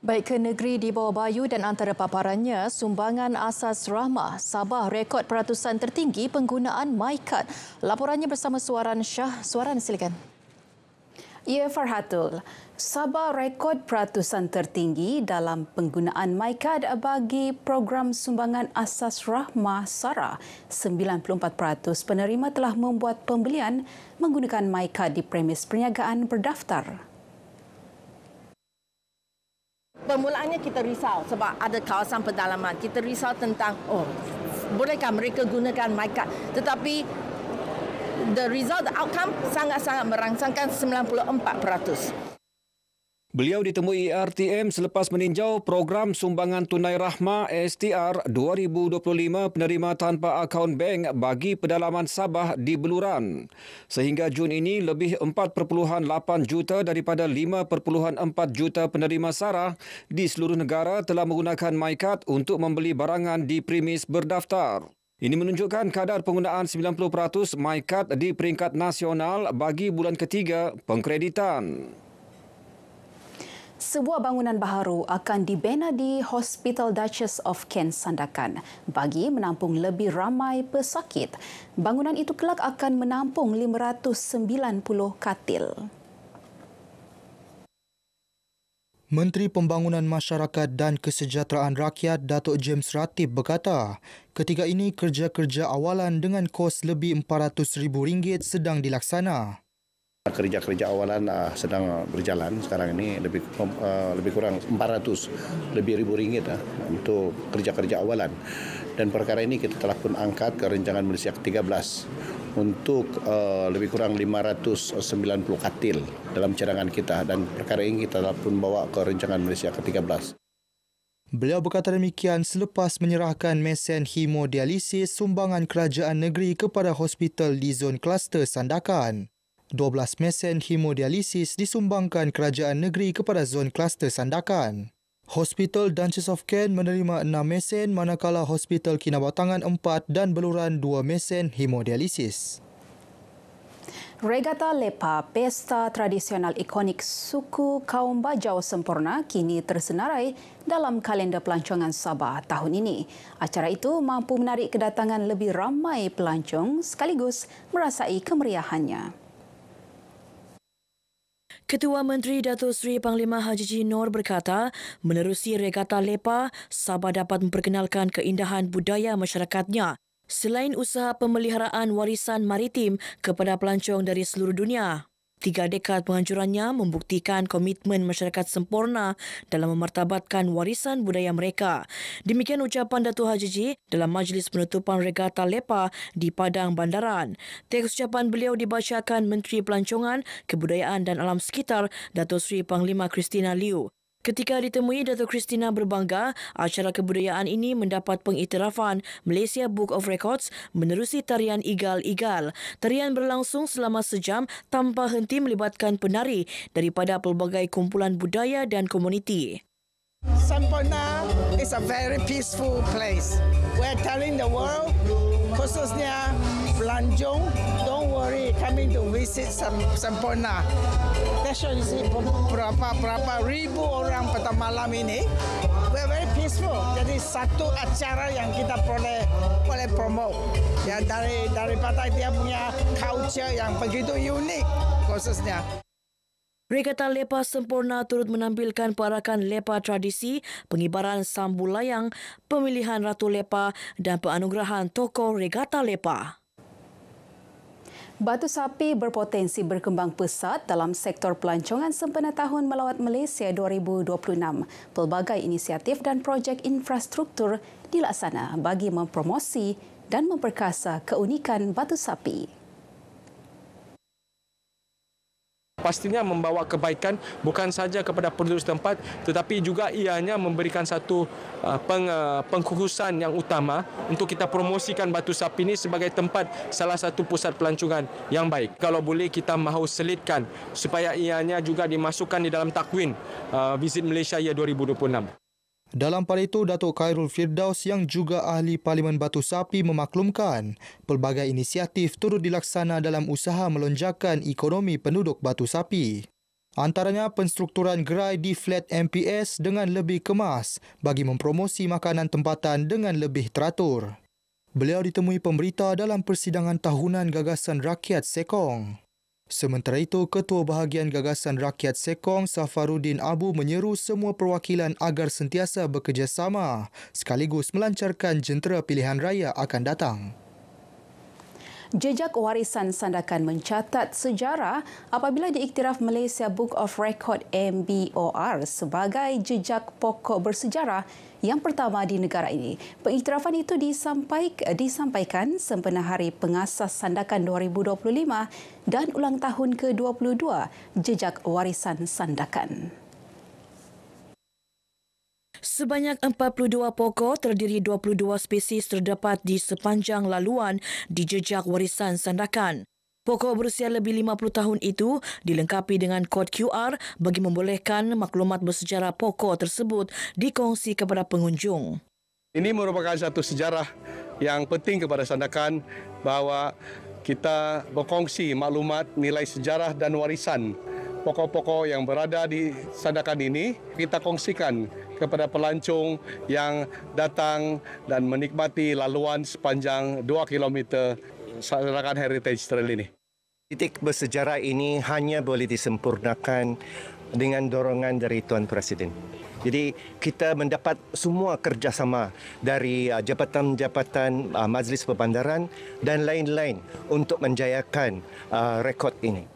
Baik ke negeri di bawah bayu dan antara paparannya, sumbangan asas rahmah Sabah rekod peratusan tertinggi penggunaan MyKad. Laporannya bersama Suaran Shah. Suaran, silakan. Ya, Farhatul. Sabah rekod peratusan tertinggi dalam penggunaan MyKad bagi program sumbangan asas rahmah SARA. 94% penerima telah membuat pembelian menggunakan MyKad di premis perniagaan berdaftar. Permulaannya kita risau sebab ada kawasan pedalaman. Kita risau tentang, bolehkah mereka gunakan MyKad? Tetapi the result, the outcome sangat-sangat merangsangkan 94%. Beliau ditemui RTM selepas meninjau program sumbangan tunai rahmah STR 2025 penerima tanpa akaun bank bagi pedalaman Sabah di Beluran. Sehingga Jun ini, lebih 4.8 juta daripada 5.4 juta penerima SARA di seluruh negara telah menggunakan MyKad untuk membeli barangan di premis berdaftar. Ini menunjukkan kadar penggunaan 90% MyKad di peringkat nasional bagi bulan ketiga pengkreditan. Sebuah bangunan baharu akan dibina di Hospital Duchess of Kent Sandakan bagi menampung lebih ramai pesakit. Bangunan itu kelak akan menampung 590 katil. Menteri Pembangunan Masyarakat dan Kesejahteraan Rakyat Datuk James Ratib berkata, ketika ini kerja-kerja awalan dengan kos lebih RM400,000 sedang dilaksana. Kerja-kerja awalan sedang berjalan sekarang ini lebih kurang 400 lebih ribu ringgit untuk kerja-kerja awalan. Dan perkara ini kita telah pun angkat ke rancangan Malaysia ke-13 untuk lebih kurang 590 katil dalam cadangan kita, dan perkara ini kita telah pun bawa ke rancangan Malaysia ke-13. Beliau berkata demikian selepas menyerahkan mesin hemodialisis sumbangan kerajaan negeri kepada hospital di zon kluster Sandakan. 12 mesin hemodialisis disumbangkan kerajaan negeri kepada zon kluster Sandakan. Hospital Duchess of Kent menerima 6 mesin manakala Hospital Kinabatangan 4 dan Beluran 2 mesin hemodialisis. Regata Lepa, pesta tradisional ikonik suku kaum Bajau sempurna, kini tersenarai dalam kalender pelancongan Sabah tahun ini. Acara itu mampu menarik kedatangan lebih ramai pelancong sekaligus merasai kemeriahannya. Ketua Menteri Datuk Seri Panglima Haji G. Noor berkata, menerusi Regata Lepa, Sabah dapat memperkenalkan keindahan budaya masyarakatnya selain usaha pemeliharaan warisan maritim kepada pelancong dari seluruh dunia. 3 dekad penganjurannya membuktikan komitmen masyarakat sempurna dalam memartabatkan warisan budaya mereka. Demikian ucapan Datuk Haji G dalam majlis penutupan Regata Lepa di Padang Bandaran. Teks ucapan beliau dibacakan Menteri Pelancongan, Kebudayaan dan Alam Sekitar Datuk Seri Panglima Christina Liew. Ketika ditemui, Datuk Christina berbangga acara kebudayaan ini mendapat pengiktirafan Malaysia Book of Records menerusi tarian Igal-Igal. Tarian berlangsung selama sejam tanpa henti melibatkan penari daripada pelbagai kumpulan budaya dan komuniti. Semporna is a very peaceful place. We're telling the world, khususnya pelancong, don't worry coming to visit Semporna. That's why you see berapa ribu orang pada malam ini. We're very peaceful. Jadi satu acara yang kita boleh promote. Ya daripada dia punya culture yang begitu unik khususnya. Regata Lepa sempurna turut menampilkan perakan lepa tradisi, pengibaran sambu layang, pemilihan Ratu Lepa dan penganugerahan tokoh Regata Lepa. Batu Sapi berpotensi berkembang pesat dalam sektor pelancongan sempena Tahun Melawat Malaysia 2026. Pelbagai inisiatif dan projek infrastruktur dilaksana bagi mempromosi dan memperkasa keunikan Batu Sapi. Pastinya membawa kebaikan bukan saja kepada penduduk setempat, tetapi juga ianya memberikan satu pengkhususan yang utama untuk kita promosikan Batu Sapi ini sebagai tempat salah satu pusat pelancongan yang baik. Kalau boleh kita mahu selitkan supaya ianya juga dimasukkan di dalam takwin Visit Malaysia Year 2026. Dalam pada itu, Datuk Khairul Firdaus yang juga ahli Parlimen Batu Sapi memaklumkan pelbagai inisiatif turut dilaksana dalam usaha melonjakkan ekonomi penduduk Batu Sapi. Antaranya penstrukturan gerai di flat MPS dengan lebih kemas bagi mempromosi makanan tempatan dengan lebih teratur. Beliau ditemui pemberita dalam persidangan tahunan Gagasan Rakyat Sekong. Sementara itu, Ketua Bahagian Gagasan Rakyat Sekong, Safaruddin Abu menyeru semua perwakilan agar sentiasa bekerjasama sekaligus melancarkan jentera pilihan raya akan datang. Jejak warisan sandakan mencatat sejarah apabila diiktiraf Malaysia Book of Record MBOR sebagai jejak pokok bersejarah yang pertama di negara ini. Pengiktirafan itu disampaikan sempena Hari Pengasas Sandakan 2025 dan ulang tahun ke-22 Jejak Warisan Sandakan. Sebanyak 42 pokok terdiri 22 spesies terdapat di sepanjang laluan di jejak warisan sandakan. Pokok berusia lebih 50 tahun itu dilengkapi dengan kod QR bagi membolehkan maklumat bersejarah pokok tersebut dikongsi kepada pengunjung. Ini merupakan satu sejarah yang penting kepada Sandakan bahawa kita berkongsi maklumat nilai sejarah dan warisan pokok-pokok yang berada di Sandakan ini. Kita kongsikan kepada pelancong yang datang dan menikmati laluan sepanjang 2 km Sandakan Heritage Trail ini. Titik bersejarah ini hanya boleh disempurnakan dengan dorongan dari Tuan Presiden. Jadi kita mendapat semua kerjasama dari jabatan-jabatan Majlis Perbandaran dan lain-lain untuk menjayakan rekod ini.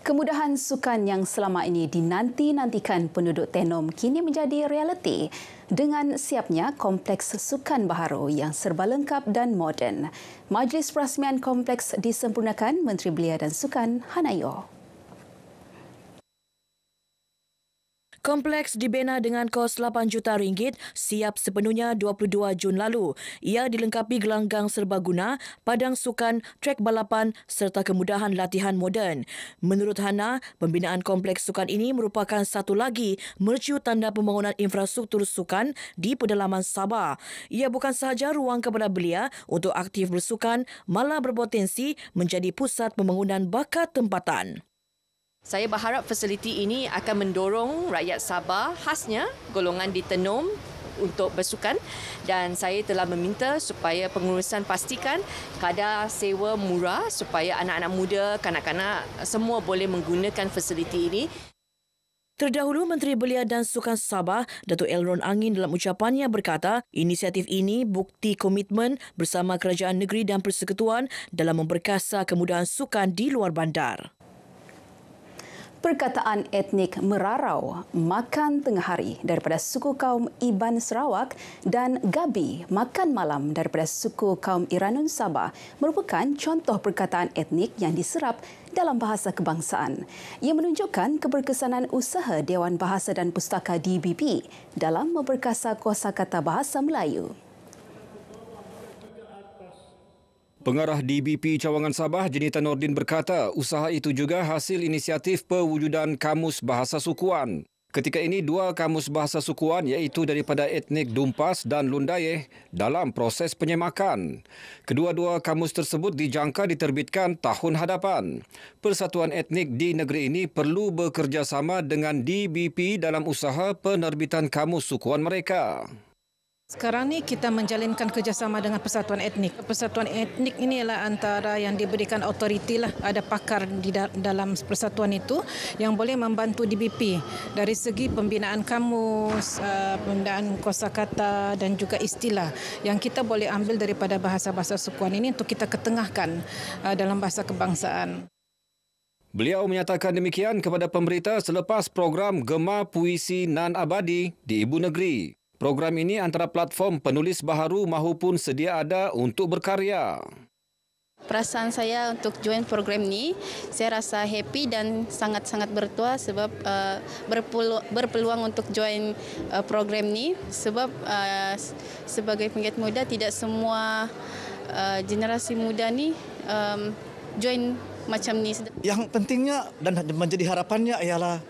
Kemudahan sukan yang selama ini dinanti-nantikan penduduk Tenom kini menjadi realiti dengan siapnya kompleks sukan baharu yang serba lengkap dan moden. Majlis Perasmian Kompleks disempurnakan Menteri Belia dan Sukan Hanayo. Kompleks dibina dengan kos RM8 juta siap sepenuhnya 22 Jun lalu. Ia dilengkapi gelanggang serbaguna, padang sukan, trek balapan serta kemudahan latihan moden. Menurut Hana, pembinaan kompleks sukan ini merupakan satu lagi mercu tanda pembangunan infrastruktur sukan di pedalaman Sabah. Ia bukan sahaja ruang kepada belia untuk aktif bersukan, malah berpotensi menjadi pusat pembangunan bakat tempatan. Saya berharap fasiliti ini akan mendorong rakyat Sabah, khasnya golongan di Tenom untuk bersukan, dan saya telah meminta supaya pengurusan pastikan kadar sewa murah supaya anak-anak muda, kanak-kanak semua boleh menggunakan fasiliti ini. Terdahulu, Menteri Belia dan Sukan Sabah, Datuk Elron Angin dalam ucapannya berkata, inisiatif ini bukti komitmen bersama kerajaan negeri dan persekutuan dalam memperkasa kemudahan sukan di luar bandar. Perkataan etnik Merarau, makan tengah hari daripada suku kaum Iban Sarawak dan Gabi, makan malam daripada suku kaum Iranun Sabah merupakan contoh perkataan etnik yang diserap dalam bahasa kebangsaan. Ia menunjukkan keberkesanan usaha Dewan Bahasa dan Pustaka DBP dalam memperkasa kosakata bahasa Melayu. Pengarah DBP Cawangan Sabah, Jenita Nordin berkata, usaha itu juga hasil inisiatif pewujudan Kamus Bahasa Sukuan. Ketika ini, 2 kamus bahasa sukuan iaitu daripada etnik Dumpas dan Lundayeh dalam proses penyemakan. Kedua-dua kamus tersebut dijangka diterbitkan tahun hadapan. Persatuan etnik di negeri ini perlu bekerjasama dengan DBP dalam usaha penerbitan kamus sukuan mereka. Sekarang ni kita menjalinkan kerjasama dengan persatuan etnik. Persatuan etnik ini ialah antara yang diberikan autoriti lah. Ada pakar di dalam persatuan itu yang boleh membantu DBP dari segi pembinaan kamus, pembinaan kosakata dan juga istilah yang kita boleh ambil daripada bahasa-bahasa sukuan ini untuk kita ketengahkan dalam bahasa kebangsaan. Beliau menyatakan demikian kepada pemberita selepas program Gema Puisi Nan Abadi di Ibu Negeri. Program ini antara platform penulis baharu mahupun sedia ada untuk berkarya. Perasaan saya untuk join program ni, saya rasa happy dan sangat-sangat bertuah sebab berpeluang untuk join program ni sebab sebagai penggiat muda tidak semua generasi muda ni join macam ni. Yang pentingnya dan menjadi harapannya ialah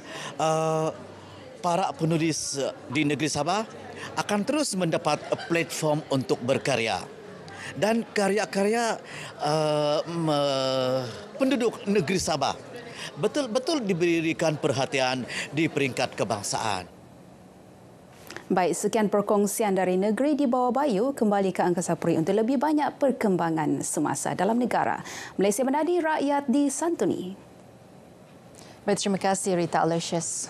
para penulis di negeri Sabah akan terus mendapat platform untuk berkarya. Dan karya-karya penduduk negeri Sabah betul-betul diberikan perhatian di peringkat kebangsaan. Baik, sekian perkongsian dari Negeri di Bawah Bayu. Kembali ke Angkasa Puri untuk lebih banyak perkembangan semasa dalam negara. Malaysia menadi, rakyat disantuni. Baik, terima kasih Rita Aloysius.